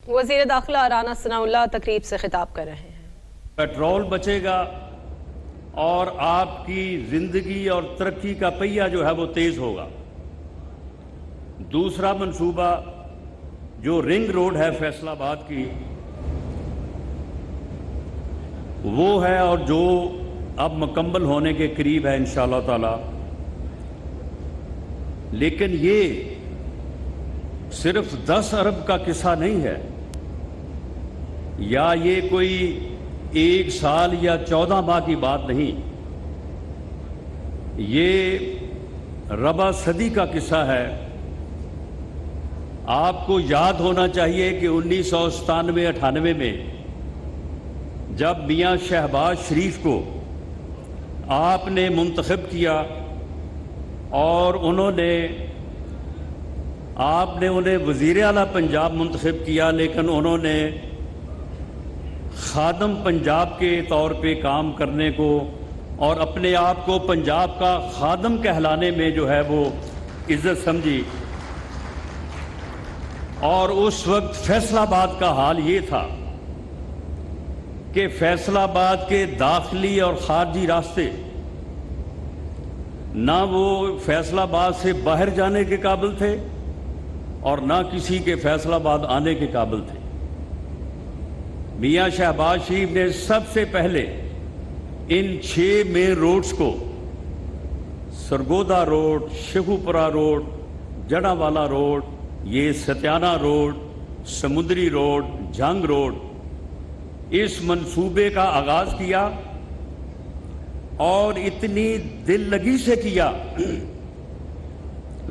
وزیر داخلہ رانا ثناء اللہ تقریب سے خطاب کر رہے ہیں۔ پیٹرول بچے گا اور آپ کی زندگی اور ترقی کا پہیہ جو ہے وہ تیز ہوگا۔ دوسرا منصوبہ جو رنگ روڈ ہے فیصل آباد کی، وہ ہے اور جو اب مکمل ہونے کے قریب ہے انشاءاللہ تعالی۔ لیکن یہ صرف 10 ارب کا قصہ نہیں ہے، یا یہ کوئی 1 سال یا 14 ماہ کی بات نہیں، یہ ربع صدی کا قصہ ہے۔ آپ کو یاد ہونا چاہیے کہ 1997-98 میں جب میاں شہباز شریف کو آپ نے منتخب کیا اور آپ نے انہیں وزیر اعلیٰ پنجاب منتخب کیا، لیکن انہوں نے خادم پنجاب کے طور پہ کام کرنے کو اور اپنے آپ کو پنجاب کا خادم کہلانے میں جو ہے وہ عزت سمجھی۔ اور اس وقت فیصل آباد کا حال یہ تھا کہ فیصل آباد کے داخلی اور خارجی راستے نہ وہ فیصل آباد سے باہر جانے کے قابل تھے اور نہ کسی کے فیصل آباد آنے کے قابل تھے۔ میاں شہباز شریف نے سب سے پہلے ان 6 مین روڈز کو، سرگودا روڈ، شیخوپورہ روڈ، جڑا والا روڈ، یہ ستیانہ روڈ، سمندری روڈ، جھنگ روڈ، اس منصوبے کا آغاز کیا اور اتنی دل لگی سے کیا۔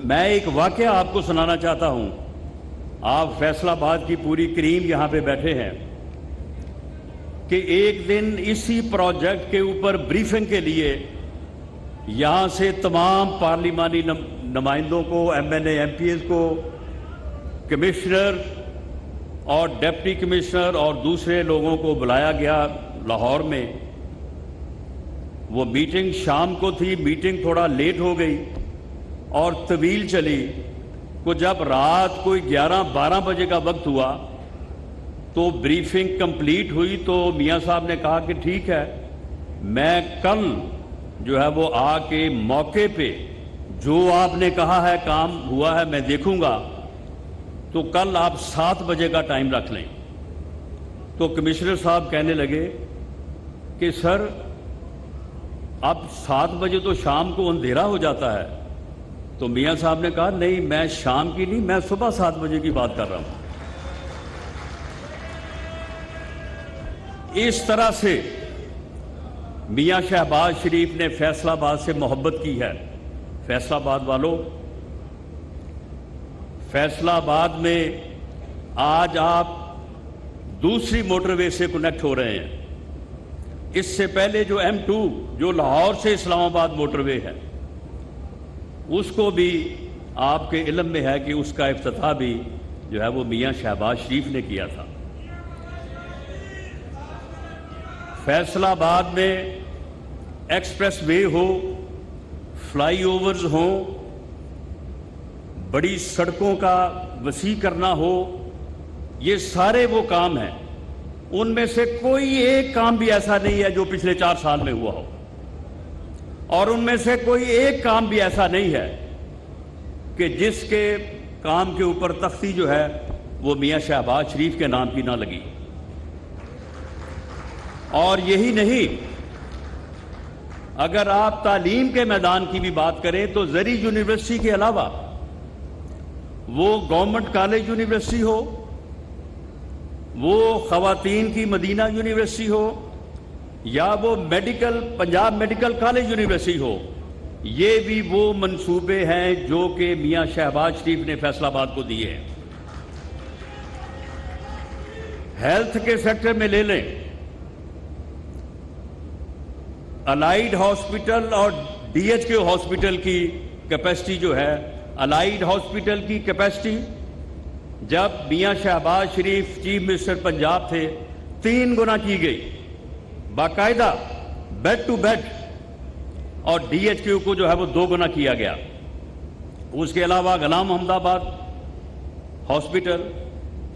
میں ایک واقعہ آپ کو سنانا چاہتا ہوں۔ آپ فیصل آباد کی پوری کریم یہاں پہ بیٹھے ہیں کہ ایک دن اسی پروجیکٹ کے اوپر بریفنگ کے لیے یہاں سے تمام پارلیمانی نمائندوں کو، ایم این اے، ایم پی ایز کو، کمشنر اور ڈپٹی کمشنر اور دوسرے لوگوں کو بلایا گیا لاہور میں۔ وہ میٹنگ شام کو تھی، میٹنگ تھوڑا لیٹ ہو گئی اور طویل چلی۔ کو جب رات کوئی 11-12 بجے کا وقت ہوا تو بریفنگ کمپلیٹ ہوئی تو میاں صاحب نے کہا کہ ٹھیک ہے، میں کل جو ہے وہ آ کے موقع پہ جو آپ نے کہا ہے کام ہوا ہے میں دیکھوں گا، تو کل آپ 7 بجے کا ٹائم رکھ لیں۔ تو کمشنر صاحب کہنے لگے کہ سر اب 7 بجے تو شام کو اندھیرا ہو جاتا ہے۔ تو میاں صاحب نے کہا نہیں، میں شام کی نہیں، میں صبح 7 بجے کی بات کر رہا ہوں۔ اس طرح سے میاں شہباز شریف نے فیصل آباد سے محبت کی ہے۔ فیصل آباد والوں، فیصل آباد میں آج آپ دوسری موٹر وے سے کنیکٹ ہو رہے ہیں۔ اس سے پہلے جو M2 جو لاہور سے اسلام آباد موٹر وے ہے، اس کو بھی آپ کے علم میں ہے کہ اس کا افتتاح بھی جو ہے وہ میاں شہباز شریف نے کیا تھا۔ فیصل آباد میں ایکسپریس وے ہو، فلائی اوورز ہوں، بڑی سڑکوں کا وسیع کرنا ہو، یہ سارے وہ کام ہیں۔ ان میں سے کوئی ایک کام بھی ایسا نہیں ہے جو پچھلے 4 سال میں ہوا ہو، اور ان میں سے کوئی ایک کام بھی ایسا نہیں ہے کہ جس کے کام کے اوپر تختی جو ہے وہ میاں شہباز شریف کے نام کی نہ لگی۔ اور یہی نہیں، اگر آپ تعلیم کے میدان کی بھی بات کریں تو زرعی یونیورسٹی کے علاوہ وہ گورنمنٹ کالج یونیورسٹی ہو، وہ خواتین کی مدینہ یونیورسٹی ہو، یا وہ پنجاب میڈیکل کالج یونیورسٹی ہو، یہ بھی وہ منصوبے ہیں جو کہ میاں شہباز شریف نے فیصل آباد کو دیے ہیں۔ ہیلتھ کے سیکٹر میں لے لیں، الائیڈ ہاسپٹل اور DHQ ہاسپٹل کی کیپیسٹی جو ہے، الائیڈ ہاسپٹل کی کیپیسٹی جب میاں شہباز شریف چیف منسٹر پنجاب تھے 3 گنا کی گئی، باقاعدہ بیڈ ٹو بیڈ، اور DHQ کو جو ہے وہ 2 گنا کیا گیا۔ اس کے علاوہ غلام محمد آباد ہاسپٹل،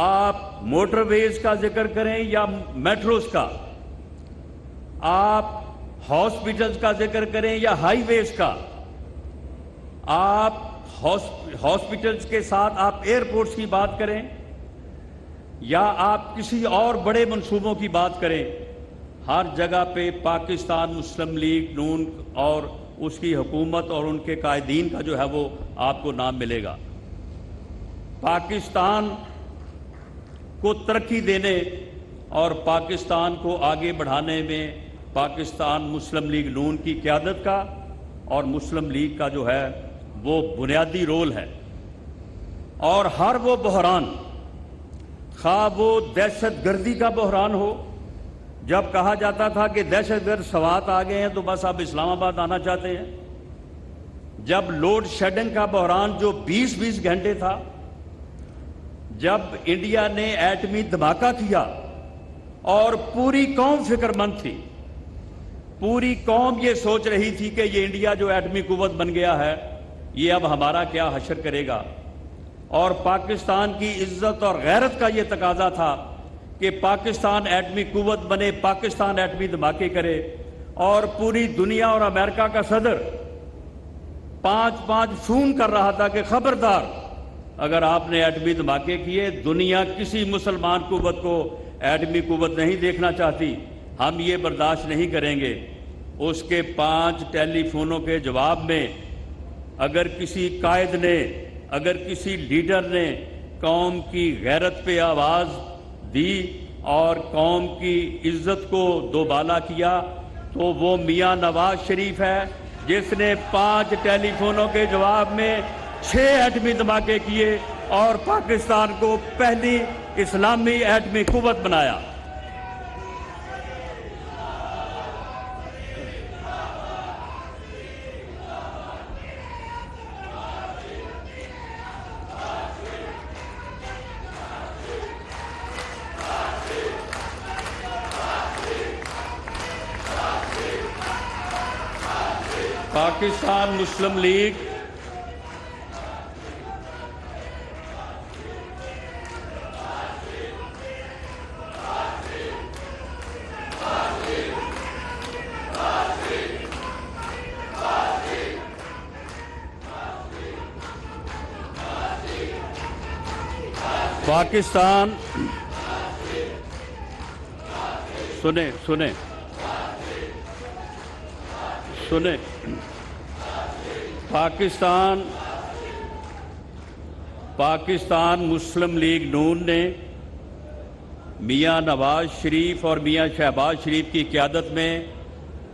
آپ موٹر ویز کا ذکر کریں یا میٹروز کا، آپ ہاسپٹلز کا ذکر کریں یا ہائی ویز کا، آپ ہاسپٹلز کے ساتھ آپ ایئرپورٹس کی بات کریں یا آپ کسی اور بڑے منصوبوں کی بات کریں، ہر جگہ پہ پاکستان مسلم لیگ نون اور اس کی حکومت اور ان کے قائدین کا جو ہے وہ آپ کو نام ملے گا۔ پاکستان کو ترقی دینے اور پاکستان کو آگے بڑھانے میں پاکستان مسلم لیگ نون کی قیادت کا اور مسلم لیگ کا جو ہے وہ بنیادی رول ہے۔ اور ہر وہ بحران، خواہ وہ دہشت گردی کا بحران ہو، جب کہا جاتا تھا کہ دہشت گرد سوات آ گئے ہیں تو بس اب اسلام آباد آنا چاہتے ہیں، جب لوڈ شیڈنگ کا بحران جو 20 گھنٹے تھا، جب انڈیا نے ایٹمی دھماکہ کیا اور پوری قوم فکر مند تھی، پوری قوم یہ سوچ رہی تھی کہ یہ انڈیا جو ایٹمی قوت بن گیا ہے یہ اب ہمارا کیا حشر کرے گا، اور پاکستان کی عزت اور غیرت کا یہ تقاضا تھا کہ پاکستان ایٹمی قوت بنے، پاکستان ایٹمی دھماکے کرے، اور پوری دنیا اور امریکہ کا صدر 5 فون کر رہا تھا کہ خبردار اگر آپ نے ایٹمی دھماکے کیے، دنیا کسی مسلمان قوت کو ایٹمی قوت نہیں دیکھنا چاہتی، ہم یہ برداشت نہیں کریں گے۔ اس کے 5 ٹیلی فونوں کے جواب میں اگر کسی قائد نے، اگر کسی لیڈر نے قوم کی غیرت پہ آواز دی اور قوم کی عزت کو دوبالا کیا تو وہ میاں نواز شریف ہے، جس نے 5 ٹیلی فونوں کے جواب میں 6 ایٹمی دھماکے کیے اور پاکستان کو پہلی اسلامی ایٹمی قوت بنایا۔ پاکستان مسلم لیگ پاکستان سنیں پاکستان مسلم لیگ نون نے میاں نواز شریف اور میاں شہباز شریف کی قیادت میں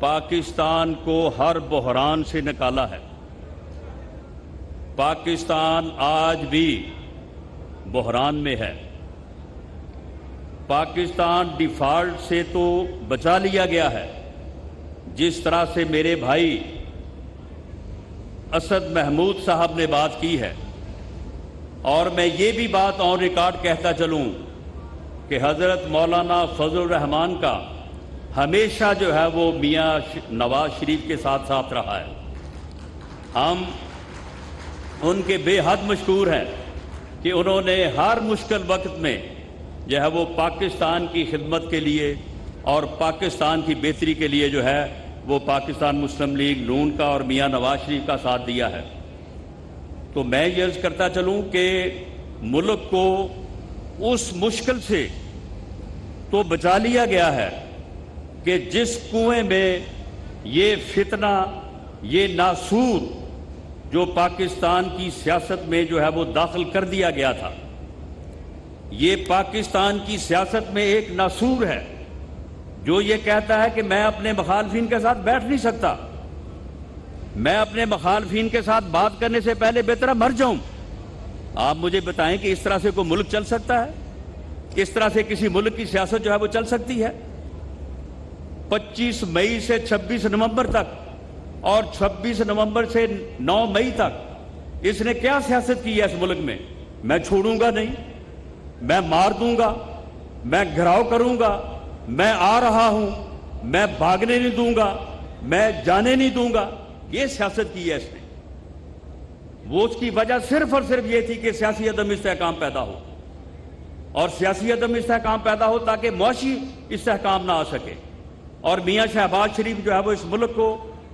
پاکستان کو ہر بحران سے نکالا ہے۔ پاکستان آج بھی بحران میں ہے۔ پاکستان ڈیفالٹ سے تو بچا لیا گیا ہے، جس طرح سے میرے بھائی اسد محمود صاحب نے بات کی ہے، اور میں یہ بھی بات آن ریکارڈ کہتا چلوں کہ حضرت مولانا فضل الرحمان کا ہمیشہ جو ہے وہ میاں نواز شریف کے ساتھ ساتھ رہا ہے۔ ہم ان کے بے حد مشکور ہیں کہ انہوں نے ہر مشکل وقت میں جو ہے وہ پاکستان کی خدمت کے لیے اور پاکستان کی بہتری کے لیے جو ہے وہ پاکستان مسلم لیگ نون کا اور میاں نواز شریف کا ساتھ دیا ہے۔ تو میں یہ عرض کرتا چلوں کہ ملک کو اس مشکل سے تو بچا لیا گیا ہے کہ جس کنویں میں یہ فتنہ، یہ ناسور جو پاکستان کی سیاست میں جو ہے وہ داخل کر دیا گیا تھا، یہ پاکستان کی سیاست میں ایک ناسور ہے جو یہ کہتا ہے کہ میں اپنے مخالفین کے ساتھ بیٹھ نہیں سکتا، میں اپنے مخالفین کے ساتھ بات کرنے سے پہلے بہتر مر جاؤں۔ آپ مجھے بتائیں کہ اس طرح سے کوئی ملک چل سکتا ہے؟ اس طرح سے کسی ملک کی سیاست جو ہے وہ چل سکتی ہے؟ 25 مئی سے 26 نومبر تک اور 26 نومبر سے 9 مئی تک اس نے کیا سیاست کی ہے اس ملک میں؟ میں چھوڑوں گا نہیں، میں مار دوں گا، میں گھراؤ کروں گا، میں آ رہا ہوں، میں بھاگنے نہیں دوں گا، میں جانے نہیں دوں گا، یہ سیاست کی ہے اس نے۔ وہ اس کی وجہ صرف اور صرف یہ تھی کہ سیاسی عدم استحکام پیدا ہو، اور سیاسی عدم استحکام پیدا ہو تاکہ معاشی استحکام نہ آ سکے. اور میاں شہباز شریف جو ہے وہ اس ملک کو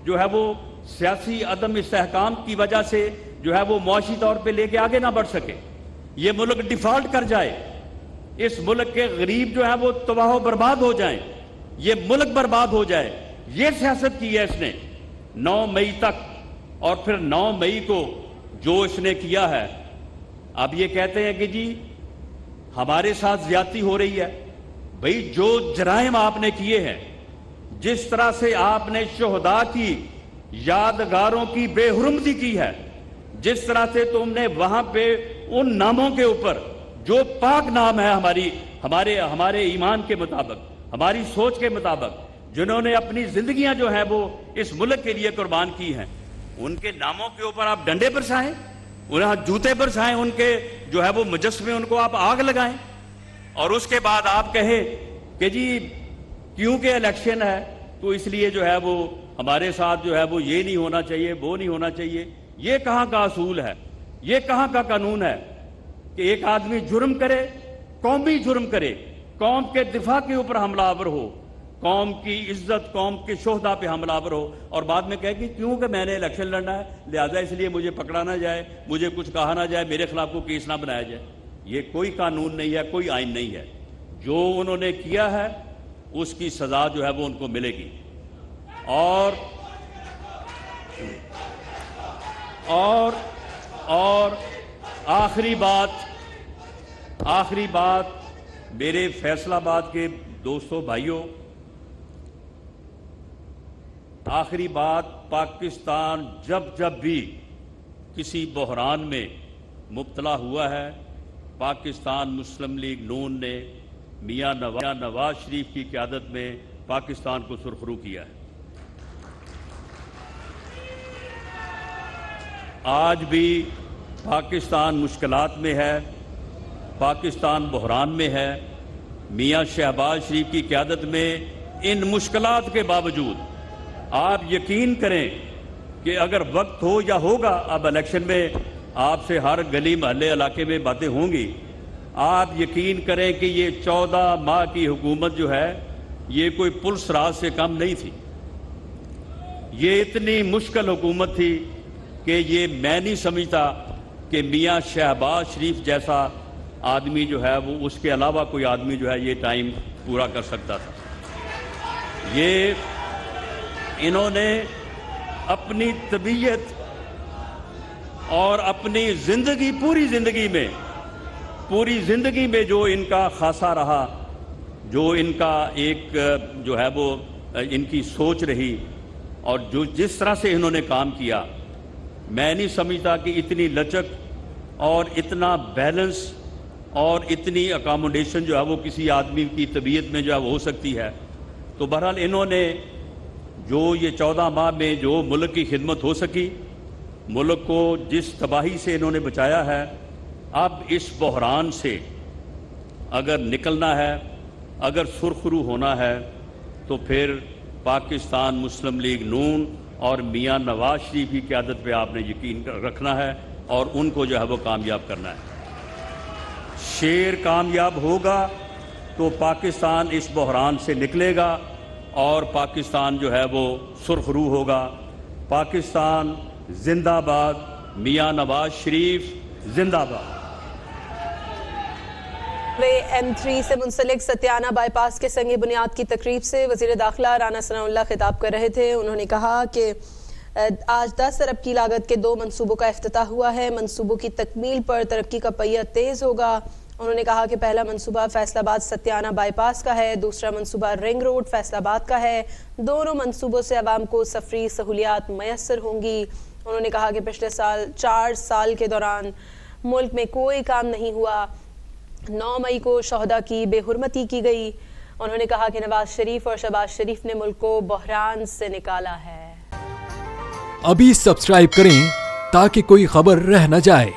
جو ہے وہ سیاسی عدم استحکام کی وجہ سے جو ہے وہ معاشی طور پہ لے کے آگے نہ بڑھ سکے. یہ ملک ڈیفالٹ کر جائے, اس ملک کے غریب جو ہے وہ تباہ و برباد ہو جائیں, یہ ملک برباد ہو جائے. یہ سیاست کی ہے اس نے 9 مئی تک, اور پھر 9 مئی کو جو اس نے کیا ہے. اب یہ کہتے ہیں کہ جی ہمارے ساتھ زیادتی ہو رہی ہے. بھئی جو جرائم آپ نے کیے ہیں, جس طرح سے آپ نے شہداء کی یادگاروں کی بے حرمتی کی ہے, جس طرح سے تم نے وہاں پہ ان ناموں کے اوپر جو پاک نام ہے ہمارے ایمان کے مطابق, ہماری سوچ کے مطابق, جنہوں نے اپنی زندگیاں جو ہیں وہ اس ملک کے لیے قربان کی ہیں, ان کے ناموں کے اوپر آپ ڈنڈے برسائیں, انہیں جوتے برسائیں, ان کے جو ہے وہ مجسمے ان کو آپ آگ لگائیں, اور اس کے بعد آپ کہیں کہ جی کیونکہ الیکشن ہے تو اس لیے جو ہے وہ ہمارے ساتھ جو ہے وہ یہ نہیں ہونا چاہیے, وہ نہیں ہونا چاہیے. یہ کہاں کا اصول ہے, یہ کہاں کا قانون ہے کہ ایک آدمی جرم کرے, قومی جرم کرے, قوم کے دفاع کے اوپر حملہ آور ہو, قوم کی عزت, قوم کے شہداء پہ حملہ آور ہو, اور بعد میں کہے کہ کیونکہ میں نے الیکشن لڑنا ہے لہذا اس لیے مجھے پکڑا نہ جائے, مجھے کچھ کہا نہ جائے, میرے خلاف کوئی کیس نہ بنایا جائے. یہ کوئی قانون نہیں ہے, کوئی آئین نہیں ہے. جو انہوں نے کیا ہے اس کی سزا جو ہے وہ ان کو ملے گی. اور آخری بات میرے فیصلہ آباد کے دوستوں بھائیوں, آخری بات, پاکستان جب بھی کسی بحران میں مبتلا ہوا ہے, پاکستان مسلم لیگ نون نے میاں نواز شریف کی قیادت میں پاکستان کو سرخرو کیا ہے. آج بھی پاکستان مشکلات میں ہے, پاکستان بحران میں ہے. میاں شہباز شریف کی قیادت میں ان مشکلات کے باوجود آپ یقین کریں کہ اگر وقت ہو یا ہوگا, اب الیکشن میں آپ سے ہر گلی محلے علاقے میں باتیں ہوں گی, آپ یقین کریں کہ یہ 14 ماہ کی حکومت جو ہے یہ کوئی پلس راز سے کم نہیں تھی. یہ اتنی مشکل حکومت تھی کہ یہ میں نہیں سمجھتا کہ میاں شہباز شریف جیسا آدمی جو ہے وہ اس کے علاوہ کوئی آدمی جو ہے یہ ٹائم پورا کر سکتا تھا. یہ انہوں نے اپنی طبیعت اور اپنی زندگی, پوری زندگی میں جو ان کا خاصہ رہا, جو ان کا ایک جو ہے وہ ان کی سوچ رہی, اور جو جس طرح سے انہوں نے کام کیا, میں نہیں سمجھتا کہ اتنی لچک اور اتنا بیلنس اور اتنی اکاموڈیشن جو ہے وہ کسی آدمی کی طبیعت میں جو ہے وہ ہو سکتی ہے. تو بہرحال انہوں نے جو یہ 14 ماہ میں جو ملک کی خدمت ہو سکی, ملک کو جس تباہی سے انہوں نے بچایا ہے, اب اس بحران سے اگر نکلنا ہے, اگر سرخرو ہونا ہے, تو پھر پاکستان مسلم لیگ نون اور میاں نواز شریف کی قیادت پہ آپ نے یقین رکھنا ہے اور ان کو جو ہے وہ کامیاب کرنا ہے. شیر کامیاب ہوگا تو پاکستان اس بحران سے نکلے گا اور پاکستان جو ہے وہ سرخرو ہوگا. پاکستان زندہ باد, میاں نواز شریف زندہ باد. M3 سے منسلک ستیانہ بائی پاس کے سنگ بنیاد کی تقریب سے وزیر داخلہ رانا ثناء اللہ خطاب کر رہے تھے. انہوں نے کہا کہ آج 10 ارب کی لاگت کے 2 منصوبوں کا افتتاح ہوا ہے. منصوبوں کی تکمیل پر ترقی کا پہیہ تیز ہوگا. انہوں نے کہا کہ پہلا منصوبہ فیصل آباد ستیانہ بائی پاس کا ہے, دوسرا منصوبہ رنگ روڈ فیصل آباد کا ہے. دونوں منصوبوں سے عوام کو سفری سہولیات میسر ہوں گی. انہوں نے کہا کہ پچھلے 4 سال کے دوران ملک میں کوئی کام نہیں ہوا. 9 مئی کو شہداء کی بے حرمتی کی گئی. انہوں نے کہا کہ نواز شریف اور شہباز شریف نے ملک کو بحران سے نکالا ہے. ابھی سبسکرائب کریں تاکہ کوئی خبر رہ نہ جائے.